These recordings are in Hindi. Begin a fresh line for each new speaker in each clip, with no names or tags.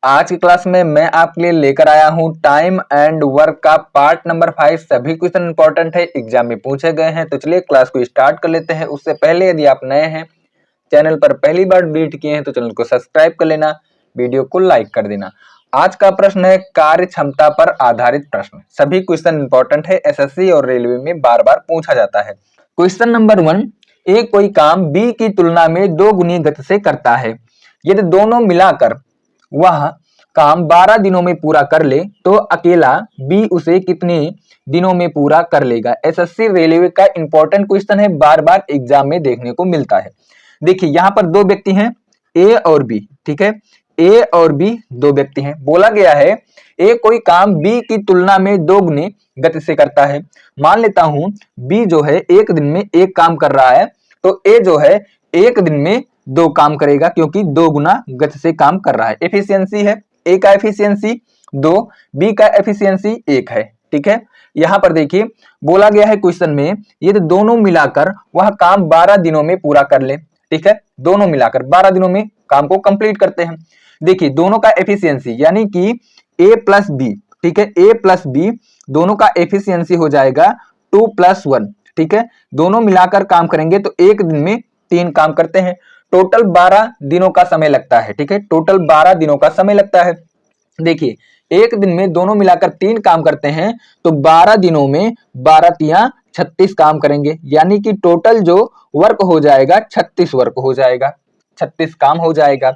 आज की क्लास में मैं आपके लिए लेकर आया हूं टाइम एंड वर्क का पार्ट नंबर 5। सभी क्वेश्चन इंपॉर्टेंट है, एग्जाम में पूछे गए हैं। तो चलिए क्लास को स्टार्ट कर लेते हैं। उससे पहले यदि आप नए हैं, चैनल पर पहली बार विजिट किए हैं तो चैनल को सब्सक्राइब कर लेना, वीडियो को लाइक कर देना। आज का प्रश्न है कार्य क्षमता पर आधारित प्रश्न। सभी क्वेश्चन इंपॉर्टेंट है, एसएससी और रेलवे में बार बार पूछा जाता है। क्वेश्चन नंबर 1, ए कोई काम बी की तुलना में 2 गुनी गति से करता है। यदि दोनों मिलाकर वह काम 12 दिनों में पूरा कर ले तो अकेला बी उसे कितने दिनों में पूरा कर लेगा। एसएससी रेलवे का इंपॉर्टेंट क्वेश्चन है, बार बार एग्जाम में देखने को मिलता है। देखिए यहाँ पर 2 व्यक्ति हैं, ए और बी। ठीक है, ए और बी 2 व्यक्ति हैं। बोला गया है ए कोई काम बी की तुलना में 2 गुनी गति से करता है। मान लेता हूं बी जो है एक दिन में एक काम कर रहा है, तो ए जो है एक दिन में 2 काम करेगा, क्योंकि 2 गुना गति से काम कर रहा है। एफिशिएंसी है, ए का एफिशिएंसी 2, बी का एफिशिएंसी 1 है। ठीक है, यहां पर देखिए बोला गया है क्वेश्चन में यदि दोनों मिलाकर वह काम 12 दिनों में पूरा कर ले। ठीक है, दोनों मिलाकर 12 दिनों में काम को कंप्लीट करते हैं। देखिए दोनों का एफिशिएंसी यानी कि ए प्लस बी, ठीक है, ए प्लस बी दोनों का एफिशिएंसी हो जाएगा 2 + 1। ठीक है, दोनों मिलाकर काम करेंगे तो एक दिन में 3 काम करते हैं। टोटल 12 दिनों का समय लगता है। ठीक है, टोटल 12 दिनों का समय लगता है। देखिए एक दिन में दोनों मिलाकर 3 काम करते हैं तो 12 दिनों में 12 तिया 36 काम करेंगे, यानी कि टोटल जो वर्क हो जाएगा 36 वर्क हो जाएगा, 36 काम हो जाएगा।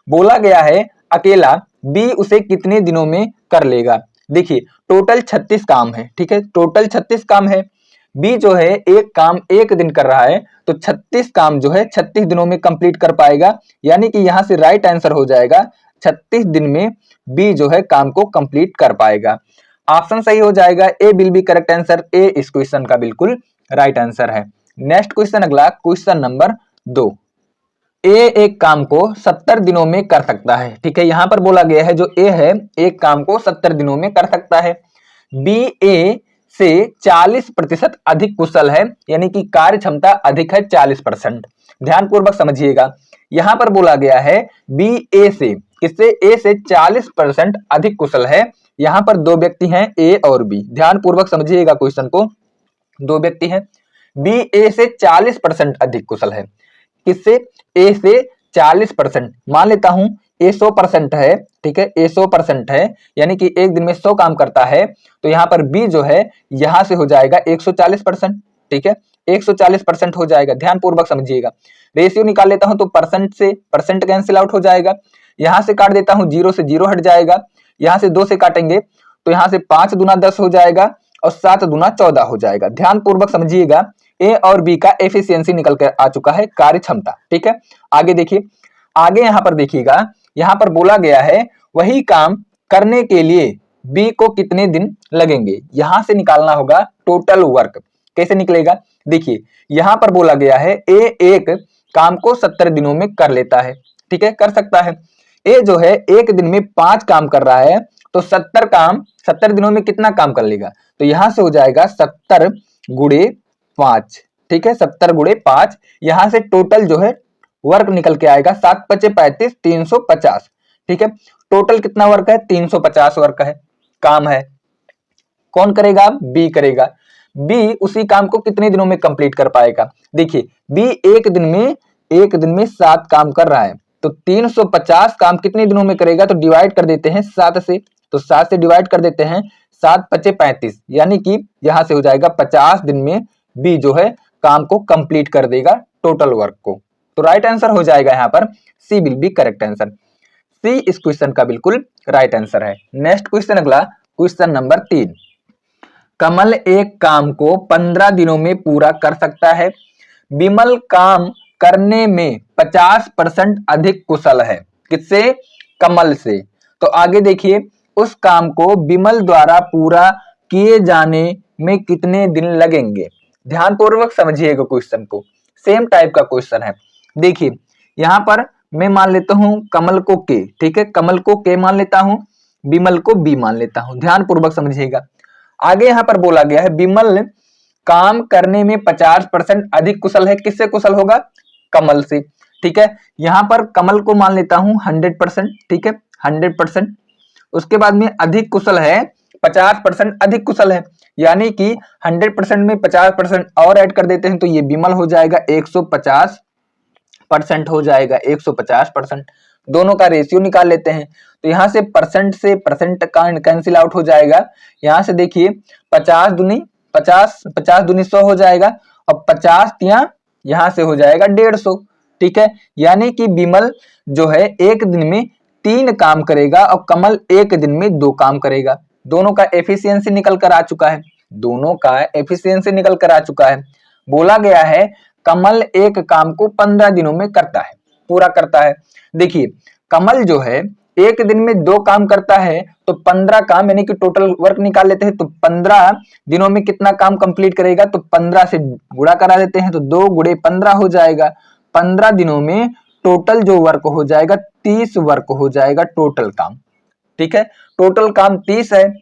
बोला गया है अकेला बी उसे कितने दिनों में कर लेगा। देखिए टोटल 36 काम है। ठीक है, टोटल 36 काम है। बी जो है एक काम एक दिन कर रहा है, तो 36 काम जो है 36 दिनों में कंप्लीट कर पाएगा, यानी कि यहां से राइट आंसर हो जाएगा 36 दिन में बी जो है काम को कंप्लीट कर पाएगा। ऑप्शन सही हो जाएगा, ए विल बी करेक्ट आंसर। ए इस क्वेश्चन का बिल्कुल राइट आंसर है। नेक्स्ट क्वेश्चन, अगला क्वेश्चन नंबर 2, ए एक काम को 70 दिनों में कर सकता है। ठीक है, यहां पर बोला गया है जो ए है एक काम को 70 दिनों में कर सकता है। बी ए से 40% अधिक कुशल है, यानी कि कार्य क्षमता अधिक है 40%। ध्यान पूर्वक समझिएगा, यहां पर बोला गया है बी ए से, किससे, ए से 40% अधिक कुशल है। यहां पर 2 व्यक्ति हैं, ए और बी। ध्यान पूर्वक समझिएगा क्वेश्चन को, 2 व्यक्ति हैं। बी ए से 40% अधिक कुशल है, किससे, ए से 40%। मान लेता हूं ए 100% है। ठीक है, ए 100% है, यानी कि एक दिन में 100 काम करता है, तो यहाँ पर बी जो है यहां से हो जाएगा 140%। ठीक है, 140% हो जाएगा। ध्यान पूर्वक समझिएगा, रेशियो निकाल लेता हूं तो परसेंट से परसेंट कैंसिल आउट हो जाएगा। यहां से काट देता हूं, 0 से 0 हट जाएगा। यहां से 2 से काटेंगे तो यहां से 5 दूना 10 हो जाएगा और 7 दूना 14 हो जाएगा। ध्यान पूर्वक समझिएगा, ए और बी का एफिशिएंसी निकल कर आ चुका है, कार्य क्षमता। ठीक है, आगे देखिए, आगे यहां पर देखिएगा, यहां पर बोला गया है वही काम करने के लिए बी को कितने दिन लगेंगे। यहां से निकालना होगा टोटल वर्क। कैसे निकलेगा, देखिए यहां पर बोला गया है ए एक काम को 70 दिनों में कर लेता है। ठीक है, कर सकता है। ए जो है एक दिन में 5 काम कर रहा है, तो 70 काम 70 दिनों में कितना काम कर लेगा, तो यहां से हो जाएगा 70 गुणे 5। ठीक है, 70 गुणे 5, यहां से टोटल जो है वर्क निकल के आएगा 7 × 5 = 35, 350। ठीक है, टोटल कितना वर्क है, 350 वर्क है, काम है। कौन करेगा, बी करेगा। बी उसी काम को कितने दिनों में कंप्लीट कर पाएगा। देखिए बी एक दिन में 7 काम कर रहा है, तो 350 काम कितने दिनों में करेगा, तो डिवाइड कर देते हैं 7 से, तो 7 से डिवाइड कर देते हैं, 7 × 5 = 35, यानी कि यहां से हो जाएगा 50 दिन में बी जो है काम को कंप्लीट कर देगा, टोटल वर्क को। तो राइट आंसर हो जाएगा यहाँ पर सी विल बी करेक्ट आंसर। सी इस क्वेश्चन का बिल्कुल राइट आंसर है। नेक्स्ट क्वेश्चन, अगला क्वेश्चन नंबर 3, कमल एक काम को 15 दिनों में पूरा कर सकता है। विमल काम करने में 50% अधिक कुशल है, किससे, कमल से। तो आगे देखिए, उस काम को विमल द्वारा पूरा किए जाने में कितने दिन लगेंगे। ध्यान पूर्वक समझिएगा क्वेश्चन को, सेम टाइप का क्वेश्चन है। देखिए यहां पर मैं मान लेता हूं कमल को के। ठीक है, कमल को के मान लेता हूं, विमल को बी मान लेता हूं। ध्यान पूर्वक समझिएगा, आगे यहां पर बोला गया है विमल काम करने में 50% अधिक कुशल है, किससे कुशल होगा, कमल से। ठीक है, यहां पर कमल को मान लेता हूं 100%। ठीक है, 100%। उसके बाद में अधिक कुशल है 50% अधिक कुशल है, यानी कि 100% में 50% और ऐड कर देते हैं तो ये विमल हो जाएगा 150% हो जाएगा 150%। दोनों का रेशियो निकाल लेते हैं तो यहाँ से परसेंट कैंसिल आउट हो जाएगा। यहाँ से देखिए 50 दूनी 100 हो जाएगा और 50 यहाँ से हो जाएगा 150। ठीक है, यानी कि विमल जो है एक दिन में 3 काम करेगा और कमल एक दिन में 2 काम करेगा। दोनों का एफिशिएंसी निकल कर आ चुका है, दोनों का एफिशिएंसी निकल कर आ चुका है। बोला गया है कमल एक काम को 15 दिनों में करता है, पूरा करता है। देखिए कमल जो है एक दिन में 2 काम करता है तो 15 काम यानी कि टोटल वर्क निकाल लेते हैं तो 15 दिनों में कितना काम कंप्लीट करेगा, तो 15 से गुणा करा देते हैं तो 2 गुणे 15 हो जाएगा। 15 दिनों में टोटल जो वर्क हो जाएगा 30 वर्क हो जाएगा टोटल काम। ठीक है, टोटल काम 30 है।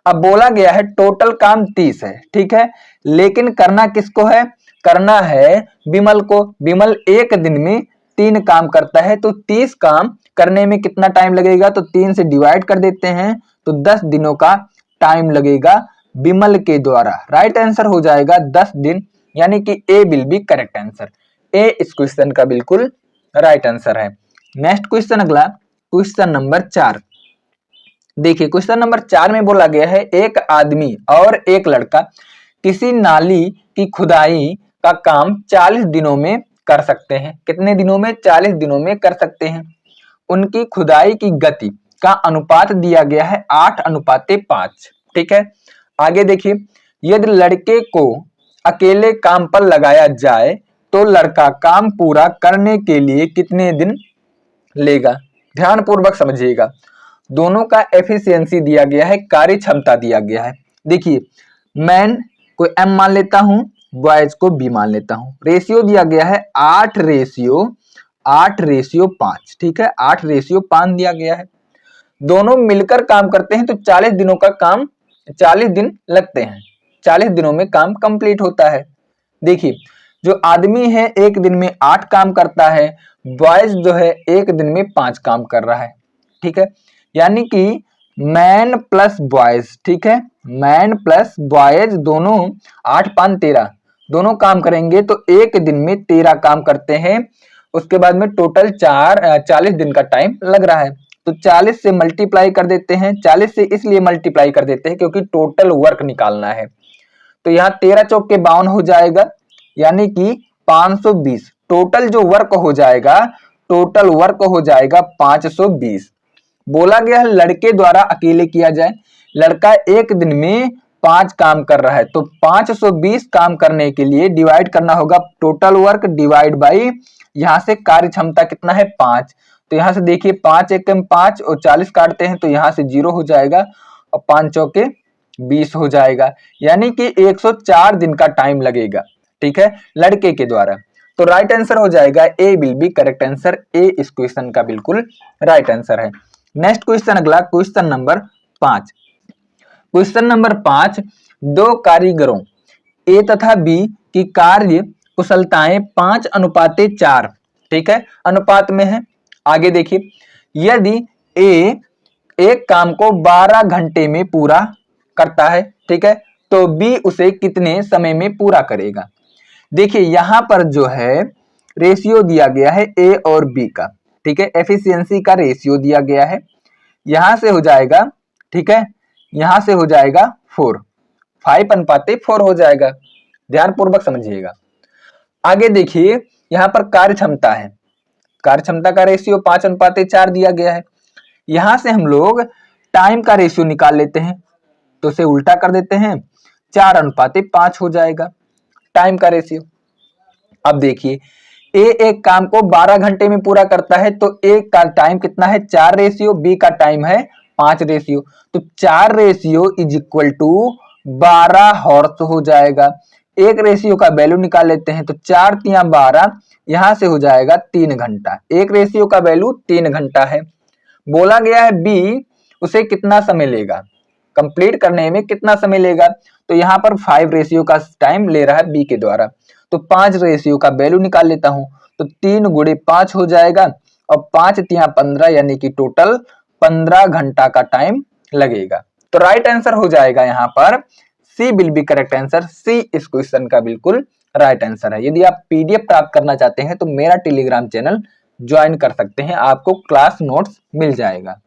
अब बोला गया है टोटल काम 30 है, ठीक है, लेकिन करना किसको है, करना है विमल को। विमल एक दिन में 3 काम करता है तो 30 काम करने में कितना टाइम लगेगा, तो 3 से डिवाइड कर देते हैं तो 10 दिनों का टाइम लगेगा विमल के द्वारा। राइट आंसर हो जाएगा 10 दिन, यानी कि ए विल बी करेक्ट आंसर। ए इस क्वेश्चन का बिल्कुल राइट आंसर है। नेक्स्ट क्वेश्चन, अगला क्वेश्चन नंबर 4। देखिए क्वेश्चन नंबर 4 में बोला गया है एक आदमी और एक लड़का किसी नाली की खुदाई का काम 40 दिनों में कर सकते हैं। कितने दिनों में, 40 दिनों में कर सकते हैं। उनकी खुदाई की गति का अनुपात दिया गया है 8:5। ठीक है, आगे देखिए यदि लड़के को अकेले काम पर लगाया जाए तो लड़का काम पूरा करने के लिए कितने दिन लेगा। ध्यान पूर्वक समझिएगा, दोनों का एफिशिएंसी दिया गया है, कार्य क्षमता दिया गया है। देखिए मैन को एम मान लेता हूं, बॉयज को बी मान लेता हूं। रेशियो दिया गया है 8:5। ठीक है, 8:5 दिया गया है। दोनों मिलकर काम करते हैं तो 40 दिनों का काम 40 दिन लगते हैं, 40 दिनों में काम कंप्लीट होता है। देखिए जो आदमी है एक दिन में 8 काम करता है, बॉयज जो है एक दिन में 5 काम कर रहा है। ठीक है, यानी कि मैन प्लस बॉयज, ठीक है, मैन प्लस बॉयज दोनों 8×5 13 दोनों काम करेंगे तो एक दिन में 13 काम करते हैं। उसके बाद में टोटल 40 दिन का टाइम लग रहा है तो 40 से मल्टीप्लाई कर देते हैं। 40 से इसलिए मल्टीप्लाई कर देते हैं क्योंकि टोटल वर्क निकालना है। तो यहाँ 13 चौक के 52 हो जाएगा, यानी कि 520 टोटल जो वर्क हो जाएगा, टोटल वर्क हो जाएगा 520। बोला गया है लड़के द्वारा अकेले किया जाए, लड़का एक दिन में 5 काम कर रहा है तो 520 काम करने के लिए डिवाइड करना होगा टोटल वर्क डिवाइड बाई यहाँ से कार्य क्षमता कितना है 5। तो यहाँ से देखिए 5 एकम 5 और 40 काटते हैं तो यहाँ से 0 हो जाएगा और 5 चौके 20 हो जाएगा, यानी कि 104 दिन का टाइम लगेगा। ठीक है, लड़के के द्वारा। तो राइट आंसर हो जाएगा ए विल बी करेक्ट आंसर। ए इस क्वेश्चन का बिल्कुल राइट आंसर है। नेक्स्ट क्वेश्चन, अगला क्वेश्चन नंबर 5। क्वेश्चन नंबर 5, 2 कारीगरों ए तथा बी की कार्य कुशलताएं 5:4 ठीक है अनुपात में है। आगे देखिए यदि ए एक काम को 12 घंटे में पूरा करता है, ठीक है, तो बी उसे कितने समय में पूरा करेगा। देखिए यहां पर जो है रेशियो दिया गया है ए और बी का, ठीक है, एफिशिएंसी का रेशियो दिया गया है। यहां से हो जाएगा, ठीक है, यहां से हो जाएगा 5:4 हो जाएगा। ध्यान पूर्वक समझिएगा। आगे देखिए यहां पर कार्य क्षमता है, कार्य क्षमता का रेशियो 5:4 दिया गया है। यहां से हम लोग टाइम का रेशियो निकाल लेते हैं तो उसे उल्टा कर देते हैं, 4:5 हो जाएगा टाइम का रेशियो। अब देखिए ए एक काम को 12 घंटे में पूरा करता है तो ए का टाइम कितना है 4 रेशियो, बी का टाइम है 5 रेशियो, तो 4 ratio is equal to 12 horse हो जाएगा। एक रेशियो का वैल्यू निकाल लेते हैं तो 4 तिया 12, यहां से हो जाएगा 3 घंटा। एक रेशियो का वैल्यू 3 घंटा है। बोला गया है बी उसे कितना समय लेगा, कंप्लीट करने में कितना समय लेगा, तो यहाँ पर 5 रेशियो का टाइम ले रहा है बी के द्वारा, तो 5 रेशियो का वैल्यू निकाल लेता हूं तो 3 × 5 हो जाएगा और 5 तिया 15 यानी कि टोटल 15 घंटा का टाइम लगेगा। तो राइट आंसर हो जाएगा यहाँ पर सी विल बी करेक्ट आंसर। सी इस क्वेश्चन का बिल्कुल राइट आंसर है। यदि आप पीडीएफ प्राप्त करना चाहते हैं तो मेरा टेलीग्राम चैनल ज्वाइन कर सकते हैं, आपको क्लास नोट्स मिल जाएगा।